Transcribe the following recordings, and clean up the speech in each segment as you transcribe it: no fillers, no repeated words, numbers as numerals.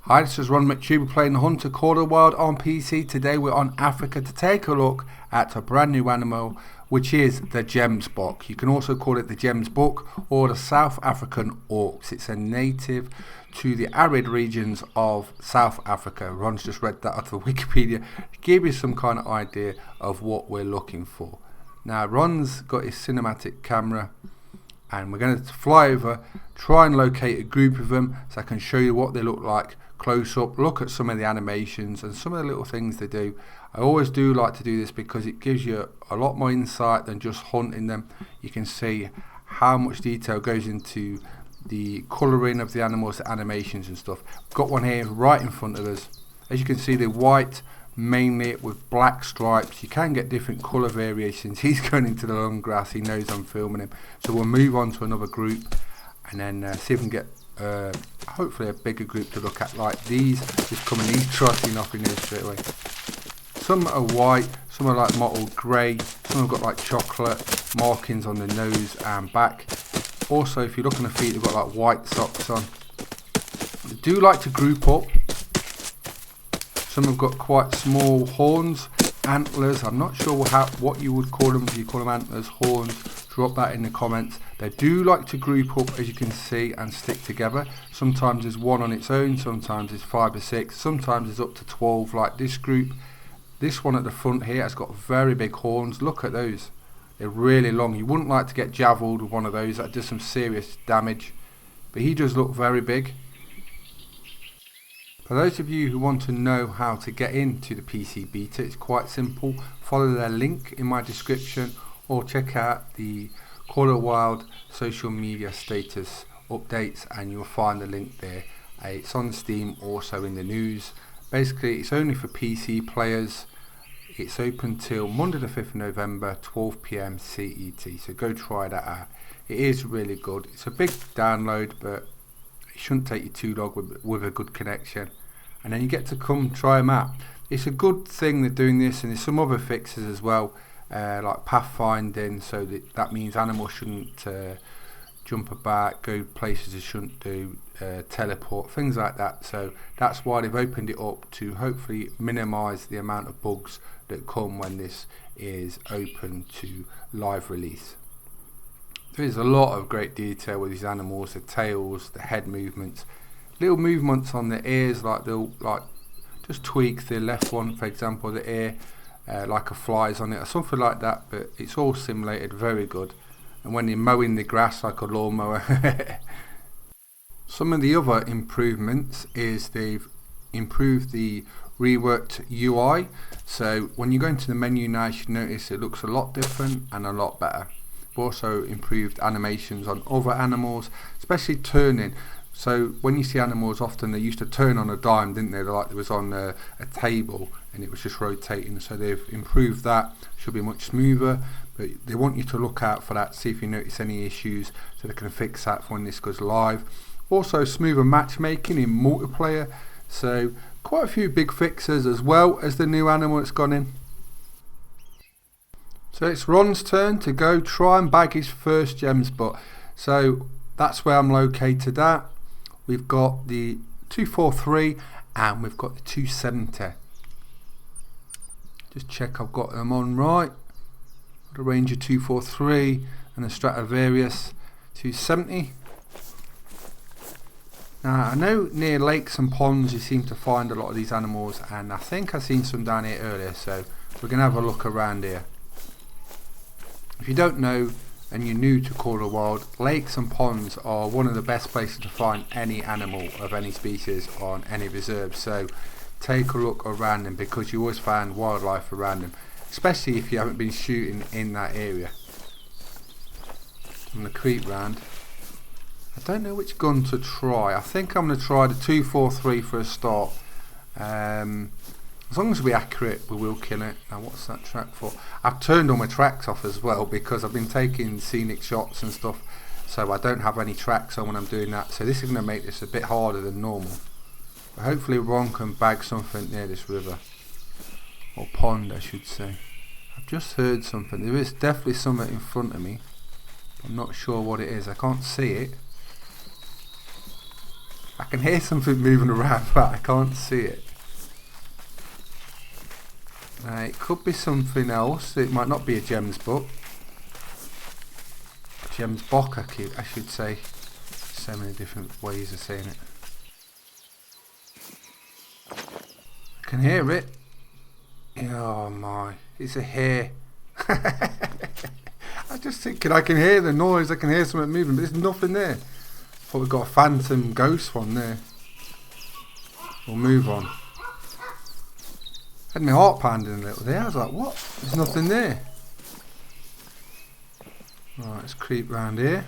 Hi, this is ronMctube playing the Hunter Call of the Wild on PC. Today we're on Africa to take a look at a brand new animal, which is the Gemsbok. You can also call it the Gemsbok or the South African Orcs. It's a native to the arid regions of South Africa. Ron's just read that out of Wikipedia to give you some kind of idea of what we're looking for. Now Ron's got his cinematic camera and we're going to fly over, try and locate a group of them so I can show you what they look like close up, look at some of the animations and some of the little things they do. I always do like to do this because it gives you a lot more insight than just hunting them. You can see how much detail goes into the colouring of the animals, the animations and stuff. Got one here right in front of us. As you can see, they're white mainly with black stripes. You can get different colour variations. He's going into the long grass, he knows I'm filming him, so we'll move on to another group and then see if we can get hopefully a bigger group to look at. Like these just coming, he's trotting off in here straight away. Some are white, some are like mottled grey, some have got like chocolate markings on the nose and back. Also, if you look on the feet, they've got like white socks on. They do like to group up. Some have got quite small horns, antlers. I'm not sure what you would call them. If you call them antlers, horns, drop that in the comments. They do like to group up, as you can see, and stick together. Sometimes there's one on its own, sometimes there's 5 or 6, sometimes there's up to 12 like this group. This one at the front here has got very big horns. Look at those. They're really long. You wouldn't like to get javelled with one of those. That does some serious damage. But he does look very big. For those of you who want to know how to get into the PC beta, it's quite simple. Follow their link in my description or check out the Call of the Wild social media status updates and you'll find the link there. It's on Steam, also in the news. Basically, it's only for PC players. It's open till Monday the 5th of November, 12 PM CET, so go try that out. It is really good. It's a big download, but it shouldn't take you too long with a good connection, and then you get to come try them out. It's a good thing they're doing this, and there's some other fixes as well, like pathfinding, so that means animals shouldn't jump about, go places they shouldn't do, teleport, things like that. So that's why they've opened it up to hopefully minimise the amount of bugs that come when this is open to live release. There's a lot of great detail with these animals, the tails, the head movements, little movements on the ears, like they'll just tweak the left one, for example, the ear, like a fly's on it or something like that, but it's all simulated, very good. And when you're mowing the grass like a lawnmower. Some of the other improvements is they've improved the reworked UI, so when you go into the menu now, you should notice it looks a lot different and a lot better. Also improved animations on other animals, especially turning. So when you see animals, often they used to turn on a dime, didn't they? Like it was on a table and it was just rotating. So they've improved that. Should be much smoother, but they want you to look out for that, see if you notice any issues so they can fix that for when this goes live. Also smoother matchmaking in multiplayer, so quite a few big fixes as well as the new animal that's gone in. So it's Ron's turn to go try and bag his first Gemsbok. So that's where I'm located at. We've got the 243 and we've got the 270. Just check I've got them on right. Got a Ranger 243 and a Stradivarius 270. Now I know near lakes and ponds you seem to find a lot of these animals, and I think I've seen some down here earlier, so we're going to have a look around here. If you don't know and you're new to Call of the Wild, lakes and ponds are one of the best places to find any animal of any species on any reserve, so take a look around them because you always find wildlife around them, especially if you haven't been shooting in that area. I'm going to creep round. I don't know which gun to try. I think I'm going to try the 243 for a start. As long as we're accurate, we will kill it. Now what's that track for? I've turned all my tracks off as well because I've been taking scenic shots and stuff, so I don't have any tracks on when I'm doing that. So this is going to make this a bit harder than normal. But hopefully Ron can bag something near this river. Or pond I should say. I've just heard something. There is definitely something in front of me. I'm not sure what it is. I can't see it. I can hear something moving around, but I can't see it. It could be something else. It might not be a Gemsbok. Gemsbok, I should say. So many different ways of saying it. I can hear it. Oh my, it's a hare. I'm just thinking I can hear the noise, I can hear something moving, but there's nothing there. Thought we've got a phantom ghost one there. We'll move on. Had my heart pounding a little there. I was like, what? There's nothing there. Right, let's creep round here.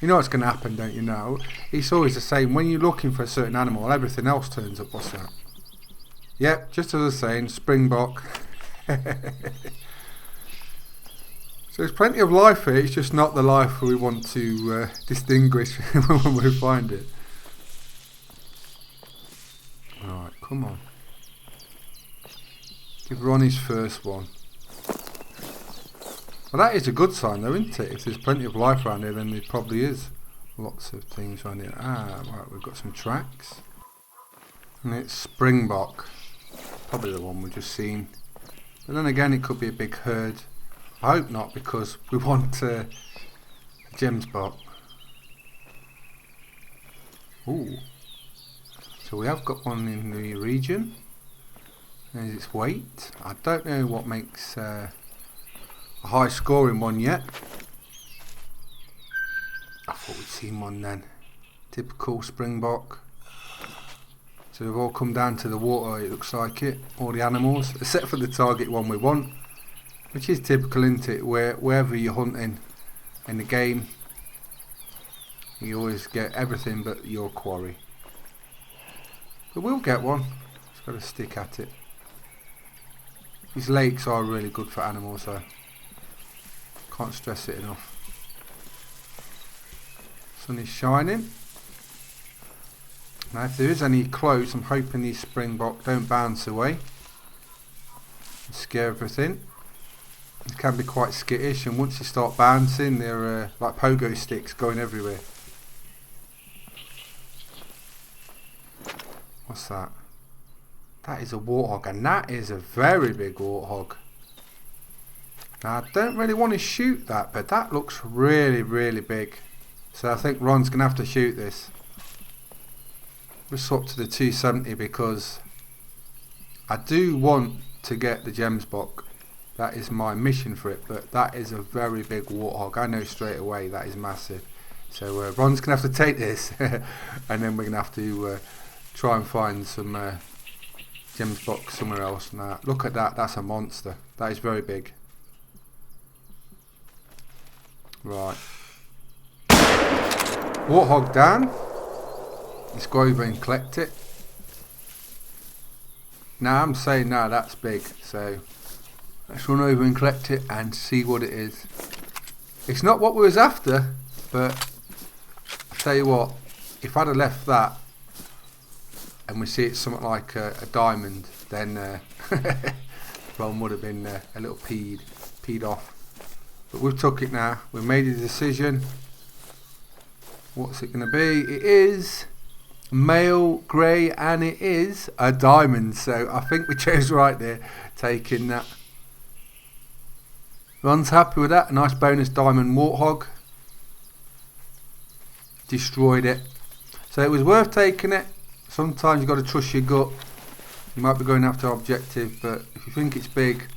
You know what's going to happen, don't you know? It's always the same. When you're looking for a certain animal, everything else turns up. What's that? Yep, just as I was saying, springbok. So there's plenty of life here, it's just not the life we want to distinguish when we find it. Alright, come on. Give Ron his first one. Well, that is a good sign though, isn't it? If there's plenty of life around here, then there probably is lots of things around here. Ah, right, we've got some tracks. And it's springbok. Probably the one we've just seen. But then again, it could be a big herd. I hope not, because we want a Gemsbok. Ooh. So we have got one in the region. There's its weight. I don't know what makes a high scoring one yet. I thought we'd seen one then. Typical springbok. So they've all come down to the water, it looks like it. All the animals, except for the target one we want. Which is typical, isn't it? Wherever you're hunting in the game, you always get everything but your quarry. But we'll get one. Just got to stick at it. These lakes are really good for animals, so can't stress it enough. Sun is shining. Now, if there is any close, I'm hoping these springbok don't bounce away and scare everything. They can be quite skittish, and once you start bouncing, they're like pogo sticks going everywhere. What's that? That is a warthog, and that is a very big warthog. Now, I don't really want to shoot that, but that looks really, really big. So I think Ron's going to have to shoot this. We'll swap to the 270 because I do want to get the Gemsbok. That is my mission for it, but that is a very big warthog. I know straight away that is massive. So Ron's going to have to take this and then we're going to have to try and find some Gemsbok somewhere else. Now, look at that, that's a monster. That is very big. Right. Warthog down. Let's go over and collect it. Now I'm saying now that's big, so let's run over and collect it and see what it is. It's not what we was after, but I'll tell you what, if I'd have left that and we see it's something like a diamond, then Ron would have been a little peed off. But we've took it now, we've made a decision. What's it going to be? It is male grey and it is a diamond, so I think we chose right there taking that. Ron's happy with that. A nice bonus diamond warthog. Destroyed it. So it was worth taking it. Sometimes you've got to trust your gut. You might be going after objective, but if you think it's big,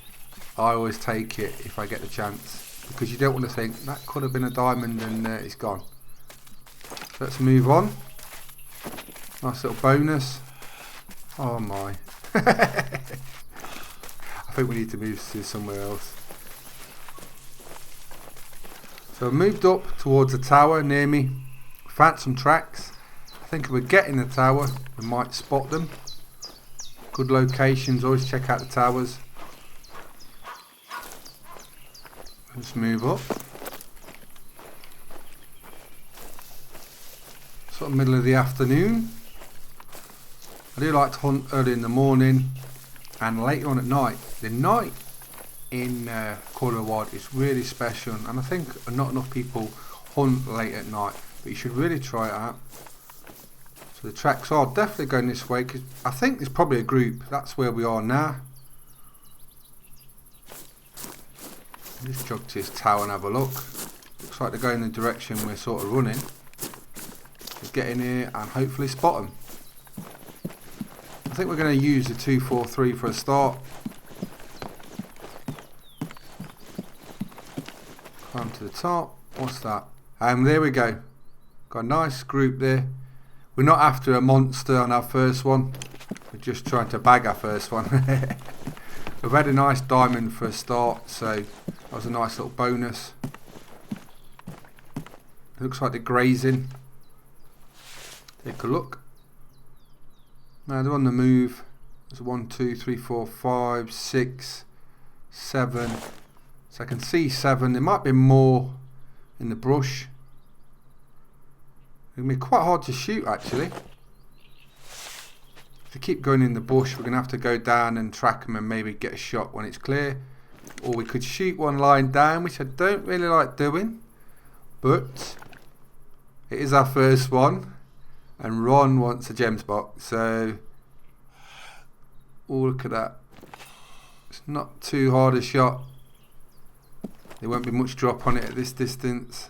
I always take it if I get the chance, because you don't want to think that could have been a diamond and it's gone. So let's move on. Nice little bonus. Oh my. I think we need to move to somewhere else. So I moved up towards the tower near me. Found some tracks. I think if we get in the tower, we might spot them. Good locations, always check out the towers. Let's move up. Sort of middle of the afternoon. I do like to hunt early in the morning and later on at night. The night in Corridor Wild is really special, and I think not enough people hunt late at night, but you should really try it out. So the tracks are definitely going this way, because I think there's probably a group. That's where we are now. Let's jog to this tower and have a look. Looks like they're going in the direction we're sort of running. Let's get in here and hopefully spot them. I think we're going to use the 243 for a start. Climb to the top. What's that? There we go. Got a nice group there. We're not after a monster on our first one. We're just trying to bag our first one. We've had a nice diamond for a start, so that was a nice little bonus. It looks like they're grazing. Take a look. Now they're on the move. There's 1, 2, 3, 4, 5, 6, 7. So I can see 7. There might be more in the brush. It's going to be quite hard to shoot actually. If they keep going in the bush, we're going to have to go down and track them and maybe get a shot when it's clear. Or we could shoot one line down, which I don't really like doing. But it is our first one. And Ron wants a Gemsbok. So, oh, look at that. It's not too hard a shot. There won't be much drop on it at this distance.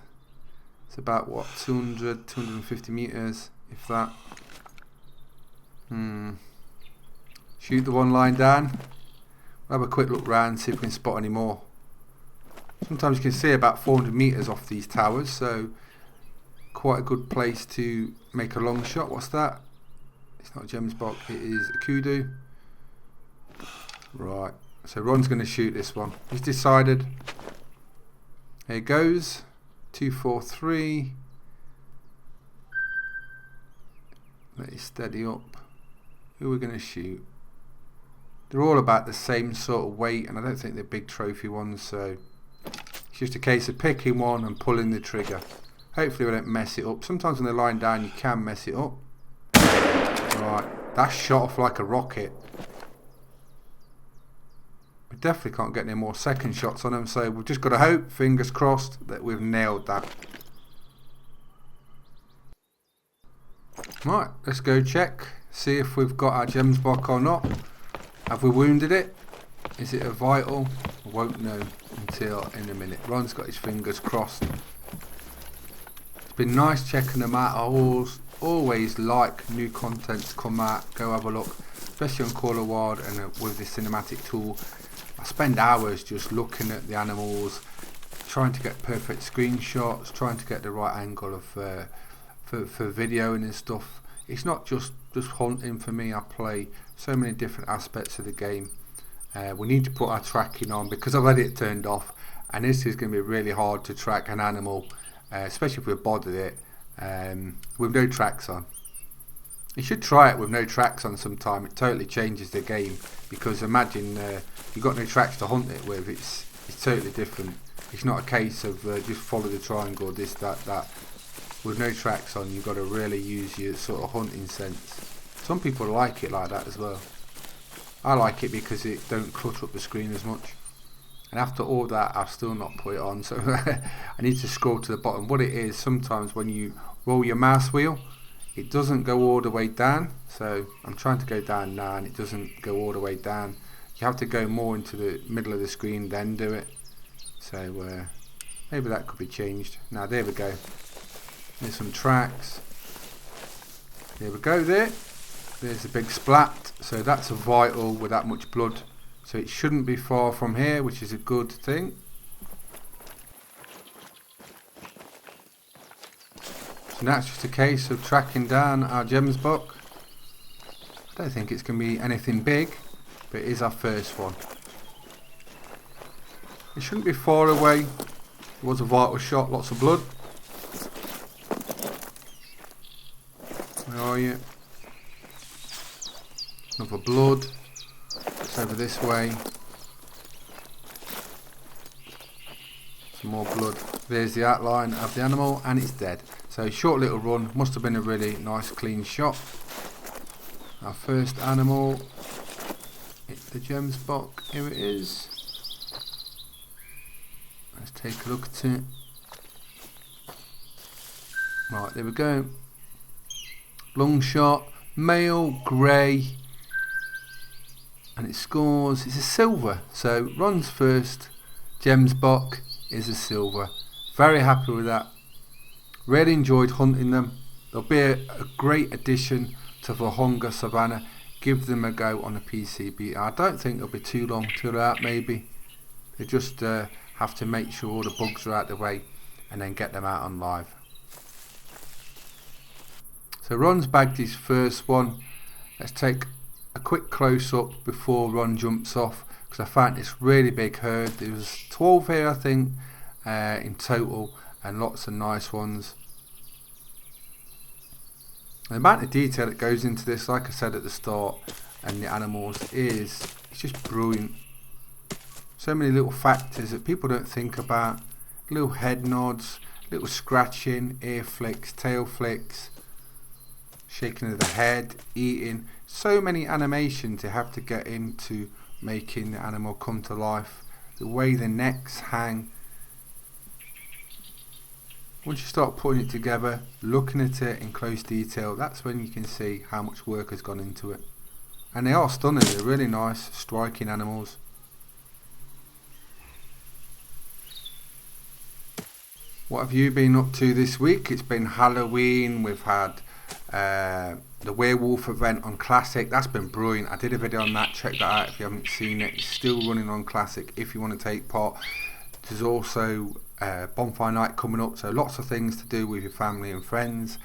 It's about what, 200, 250 meters, if that. Shoot the one line down. We'll have a quick look round, see if we can spot any more. Sometimes you can see about 400 meters off these towers, so quite a good place to make a long shot. What's that? It's not a Gemsbok, it is a kudu. Right, so Ron's going to shoot this one. He's decided. Here it goes. 243. Let it steady up. Who are we going to shoot? They're all about the same sort of weight, and I don't think they're big trophy ones, so it's just a case of picking one and pulling the trigger. Hopefully we don't mess it up. Sometimes when they're lying down you can mess it up. Right, that's shot off like a rocket. We definitely can't get any more second shots on them, so we've just got to hope, fingers crossed, that we've nailed that. Right, let's go check, see if we've got our Gemsbok or not. Have we wounded it? Is it a vital? I won't know until in a minute. Ron's got his fingers crossed. It's been nice checking them out. I always like new content to come out, go have a look, especially on Call of Wild and with the cinematic tool. I spend hours just looking at the animals, trying to get perfect screenshots, trying to get the right angle of for videoing and stuff. It's not just hunting for me. I play so many different aspects of the game. We need to put our tracking on because I've had it turned off, and this is going to be really hard to track an animal, especially if we've bothered it with no tracks on. You should try it with no tracks on sometime. It totally changes the game, because imagine you've got no tracks to hunt it with. It's totally different. It's not a case of just follow the triangle, this, that. With no tracks on, you've got to really use your sort of hunting sense. Some people like it like that as well. I like it because it don't clutter up the screen as much. And after all that, I've still not put it on, so I need to scroll to the bottom. What it is, sometimes when you roll your mouse wheel, it doesn't go all the way down. So I'm trying to go down now and it doesn't go all the way down. You have to go more into the middle of the screen, then do it. So maybe that could be changed. Now there we go. There's some tracks. There we go there. There's a big splat. So that's a vital with that much blood. So it shouldn't be far from here, which is a good thing. So that's just a case of tracking down our Gemsbok. I don't think it's going to be anything big, but it is our first one. It shouldn't be far away. It was a vital shot, lots of blood. Where are you? Another blood. It's over this way. Some more blood. There's the outline of the animal, and it's dead. So short little run. Must have been a really nice clean shot. Our first animal. It's the Gemsbok. Here it is. Let's take a look at it. Right, there we go. long shot, male, grey, and it scores, it's a silver. So Ron's first Gemsbok is a silver. Very happy with that. Really enjoyed hunting them. They'll be a great addition to Vorhunga Savanna. Give them a go on a PCB. I don't think it'll be too long till they're out, maybe. They just have to make sure all the bugs are out the way and then get them out on live. So Ron's bagged his first one. Let's take a quick close up before Ron jumps off, because I found this really big herd. There was 12 here, I think, in total, and lots of nice ones. The amount of detail that goes into this, like I said at the start, and the animals it's just brilliant. So many little factors that people don't think about. Little head nods, little scratching, ear flicks, tail flicks, shaking of the head, eating. So many animations you have to get into making the animal come to life. The way the necks hang. Once you start putting it together, looking at it in close detail, that's when you can see how much work has gone into it. And they are stunning, they're really nice, striking animals. What have you been up to this week? It's been Halloween, we've had the werewolf event on Classic. That's been brilliant. I did a video on that, check that out if you haven't seen it. It's still running on Classic if you want to take part. There's also bonfire night coming up, so lots of things to do with your family and friends.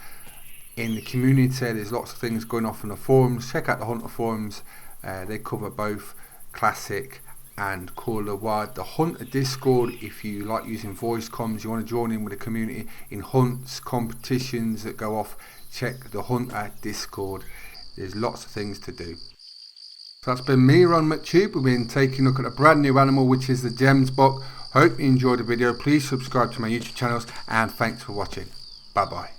In the community there's lots of things going off on the forums. Check out the Hunter forums, they cover both Classic and Call of the Wild. The Hunter Discord, if you like using voice comms, you want to join in with the community in hunts, competitions that go off, check the Hunter Discord. There's lots of things to do. So that's been me, ronMctube. We've been taking a look at a brand new animal, which is the Gemsbok. Hope you enjoyed the video. Please subscribe to my YouTube channels, and thanks for watching. Bye bye.